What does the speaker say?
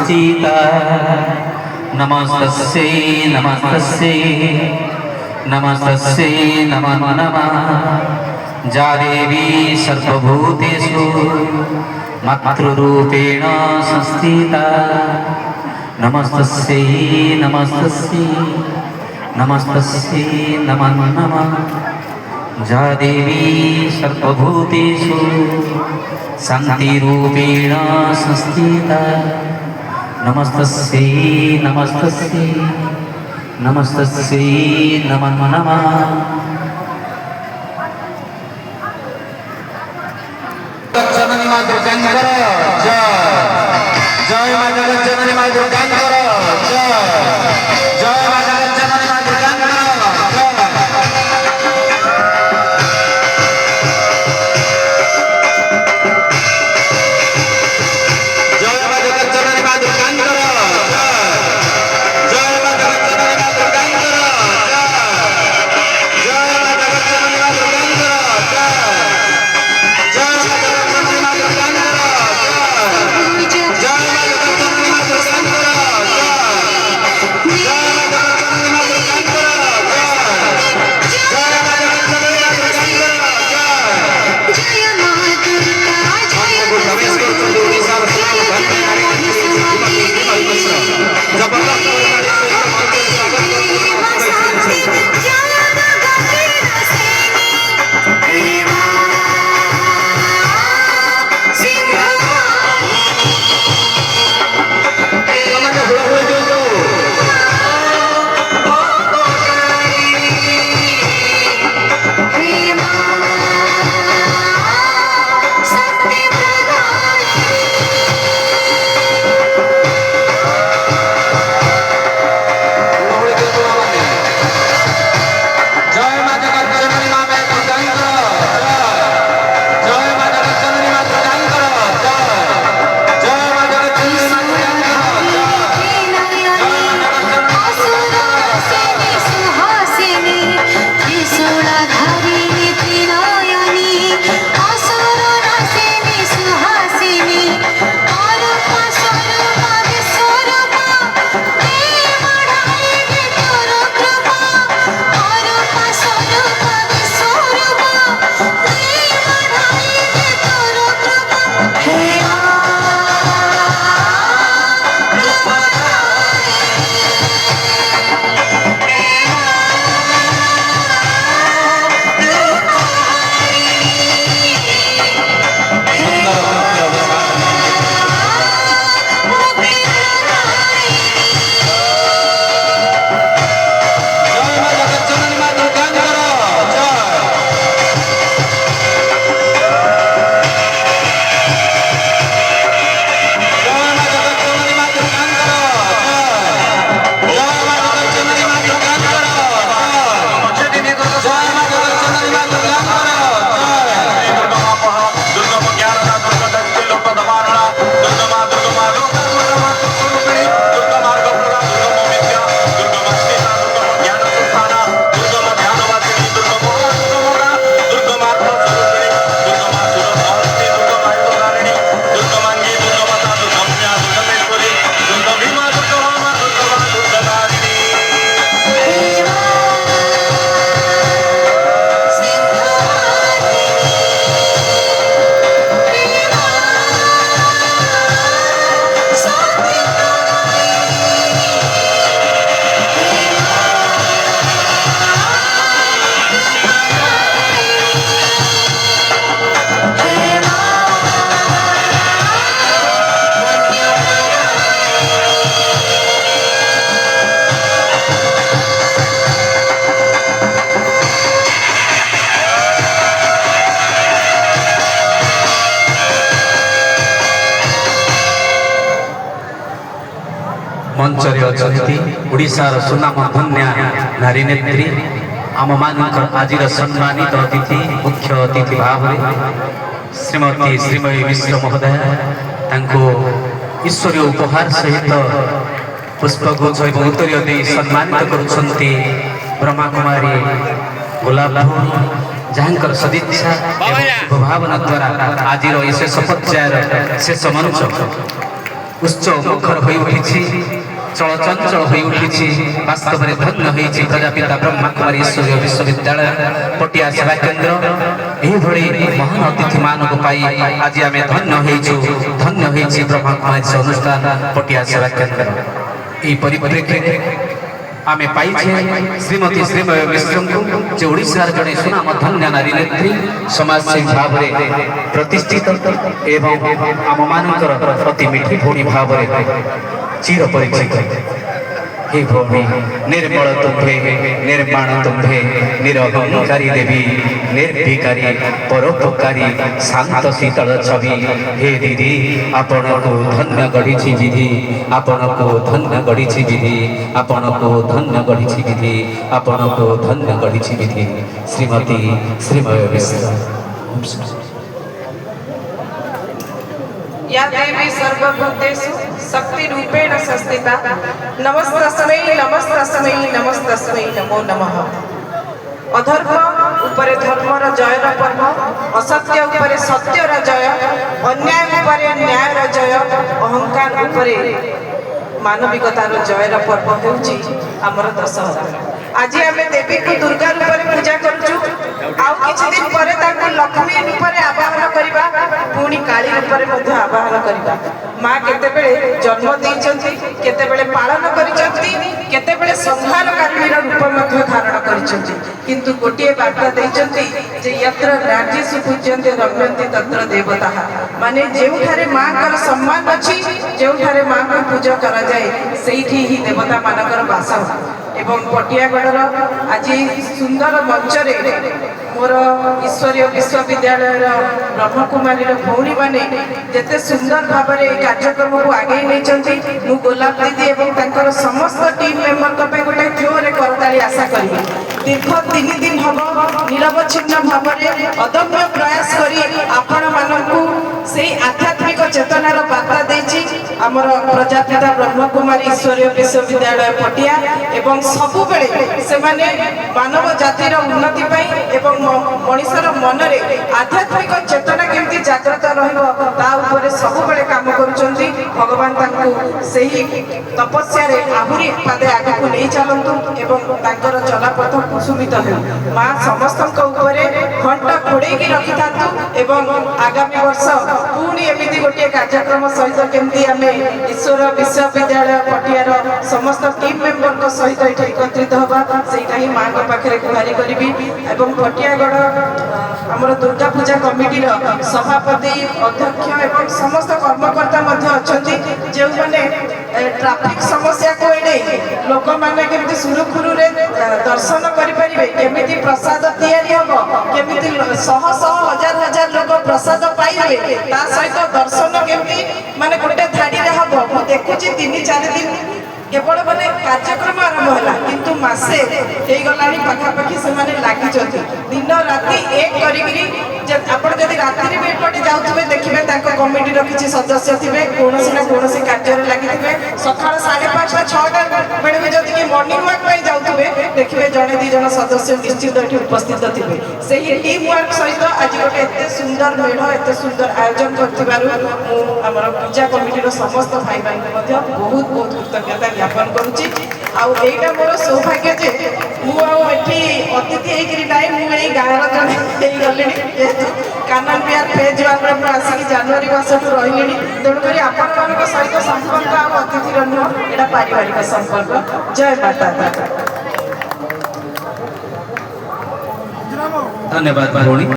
संस्थिता नमस्तस्यै नमस्तस्यै नमस्तस्यै नमो नमः जा देवी सर्वभूतेषु मातृरूपेण संस्थिता नमस्तस्यै नमस्तस्यै नमस्तस्यै नमो नमः जा देवी सर्वभूतेषु शान्तिरूपेण संस्थिता नमस्तस्यै नमस्तस्यै नमस्तस्यै नमो नमः जननी मां दुर्गांकर जय जय मां जगत जननी मां दुर्गांकर जय जय मां जगत जननी मां दुर्गांकर मंचरे अछंती ओडिशार सुनाम धन्या नारी नेत्री आम मानकर आजिर सम्मानित अतिथि मुख्य अतिथि भाव श्रीमती श्रीमयी मिश्र महोदय तांको ईश्वरीय उपहार सहित पुष्पगुच्छ एवं उत्तरीय दे सम्मानित करुछंती ब्रह्मा कुमारी गोलाबभूमि जहाँकर सदिच्छा एवं भावना द्वारा आजिर शेष पर्यायर शेष मंच উৎসব মুখর হয়ে উঠেছি, চলচঞ্চল হয়ে উঠেছি। বাস্তবে ধন্য হয়েছি প্রজাপিতা ব্রহ্মাকুমারী ঈশ্বরীয় বিশ্ববিদ্যালয় পটিয়া সেবা কেন্দ্র। এইভাবে মহান অতিথি মানব পাই আজ আমি ধন্য হয়েছি ব্রহ্মাকুমারী অনুষ্ঠান পটিয়া সেবা কেন্দ্র। এই পরিপ্রেক্ষিতে আমি পাইছে শ্রীমতী শ্রীময় মিশ্রଙ୍କୁ যে ওড়িশার জনে সুনামধন্য নারী নেত্রী সমাজসেবী ভাବରେ ପ୍ରତିଷ୍ଠିତ ଏବଂ ଆମମାନଙ୍କର ଅତି ମିଠି ଭଉଣୀ ଭାବରେ ଚିର ପରିଚିତ। हे भौणी निर्मल तुम्भे निर्माण तुम्भे निरहंकारी देवी निर्विकारी परोपकारी शांत शीतल छवि। हे दीदी आपण को धन्य गढ़ी विधि, आपण को धन्य गढ़ी विधि, आपण को धन्य गढ़ी विधि, आपण को धन्य गढ़ी विधि। श्रीमती श्रीमय मिश्र। या देवी सर्वभूतेषु शक्ति रूपेण संस्थिता। नमस्तस्मै नमस्तस्मै नमस्तस्मै नमो नमः। अधर्म उपरे धर्मर जयर पर्व, असत्य उपरे सत्यर जय, अन्याय उपरे न्यायर जय, अहंकार उपरे मानविकतार जयर पर्व होउची हमर दशहरा। आज आम देवी को दुर्गा रूप में पूजा करूँ। आउ किछि दिन परे ताको लक्ष्मी रूप में आवाहन करबा, पुणी काली रूप में आवाहन करबा। माँ केतेबेले जन्म देइचंती, केतेबेले पालन करिचंती, केतेबेले संहारकारिणीर रूप में धारण करिचंती। किंतु गोटिए वार्ता देइचंती जे यत्र राज्येषु पूज्यन्ते रम्यन्ते तत्र देवताः। माने जेउठारे माँ कर सम्मान अछि, जेउठारे माँ को पूजा करा जाए सेठी ही देवता मानकर वास। एवं पटियागढ़ आज सुंदर मंचरे मोर ईश्वरीय विश्वविद्यालय ब्रह्मकुमारी भौणी मैंने जिते सुंदर भाव में कार्यक्रम को आगे नहीं गोलाप दीदी और समस्त टीम मेम्बर गोटे जोरे करताली आशा करी। दीर्घ 3 दिन हम निरवच्छिन्न भाव में अदम्य प्रयास करी आपण मानकु से आध्यात्मिक चेतनार बार्ता देछि आमर प्रजापिता ब्रह्मकुमारी ईश्वरीय विश्वविद्यालय पटिया एवं सबु बेले से माने मानव जातिर उन्नति पाई एवं मनीषर मनरे आध्यात्मिक चेतना केमती जागृत रहिबो ता उपरे सबु बेले काम करूचंती। भगवान तांको सेही तपस्या रे आहुरी पादे आगे को नहीं चलंतु एवं तांकर चलापथ कुसुमित हो। मां समस्तक उपरे घंटा घोड़े की रखि थातु एवं आगामी वर्ष पुणी एमिति गोटे कार्यक्रम सहित केमती आमे ईश्वर विश्वविद्यालय पटियार समस्त टीम मेंबर को सहित एकत्रित होगा सेटा ही मां को पाखरे गुहारी करिबी। एवं पटियागढ़ हमर दुर्गा पूजा कमिटी सभापति अध्यक्ष एवं समस्त कर्मकर्ता मध्य अछंती जे माने ट्रैफिक समस्या को एडे लोक माने केमती सुरखुरु रे दर्शन करि परिबे, केमिति प्रसाद तैयारी होबो, केमिति शह शह हजार हजार लोक प्रसाद पाइबे, ता सहित दर्शन केमिति माने गोटे धाड़ी रे होबो। मु देखुची 3-4 दिन केवल माने कार्यक्रम आरंभ है किंतु मासे हो गलानी पाखापाखि से लगी दिन राति एक करी आपण जब राति भी एपटे जाऊे देखिए कमिटी किसी सदस्य थे कौन ना कौन कार्य लगी सका 5:30-6टा बेले भी जब कि मर्निंग वाक जाऊे देखिए जड़े 2 जन सदस्य निश्चित ये उपस्थित थे। से टीम वर्क सहित आज गोटे एत सुंदर मेढ़ एत सुंदर आयोजन कर पूजा कमिटी समस्त भाई भाई बहुत बहुत कृतज्ञता ज्ञापन करुच्ची। आईटा मोर सौभाग्य जे मुझे अतिथि होना गाँव जड़े गले कानन बिहार फेज 1 आसिक जनवरी मास रही तेणुक आपण सहित संपर्क अतिथि नुह यहाँ पारिवारिक संपर्क। जय माता। धन्यवाद भौणी।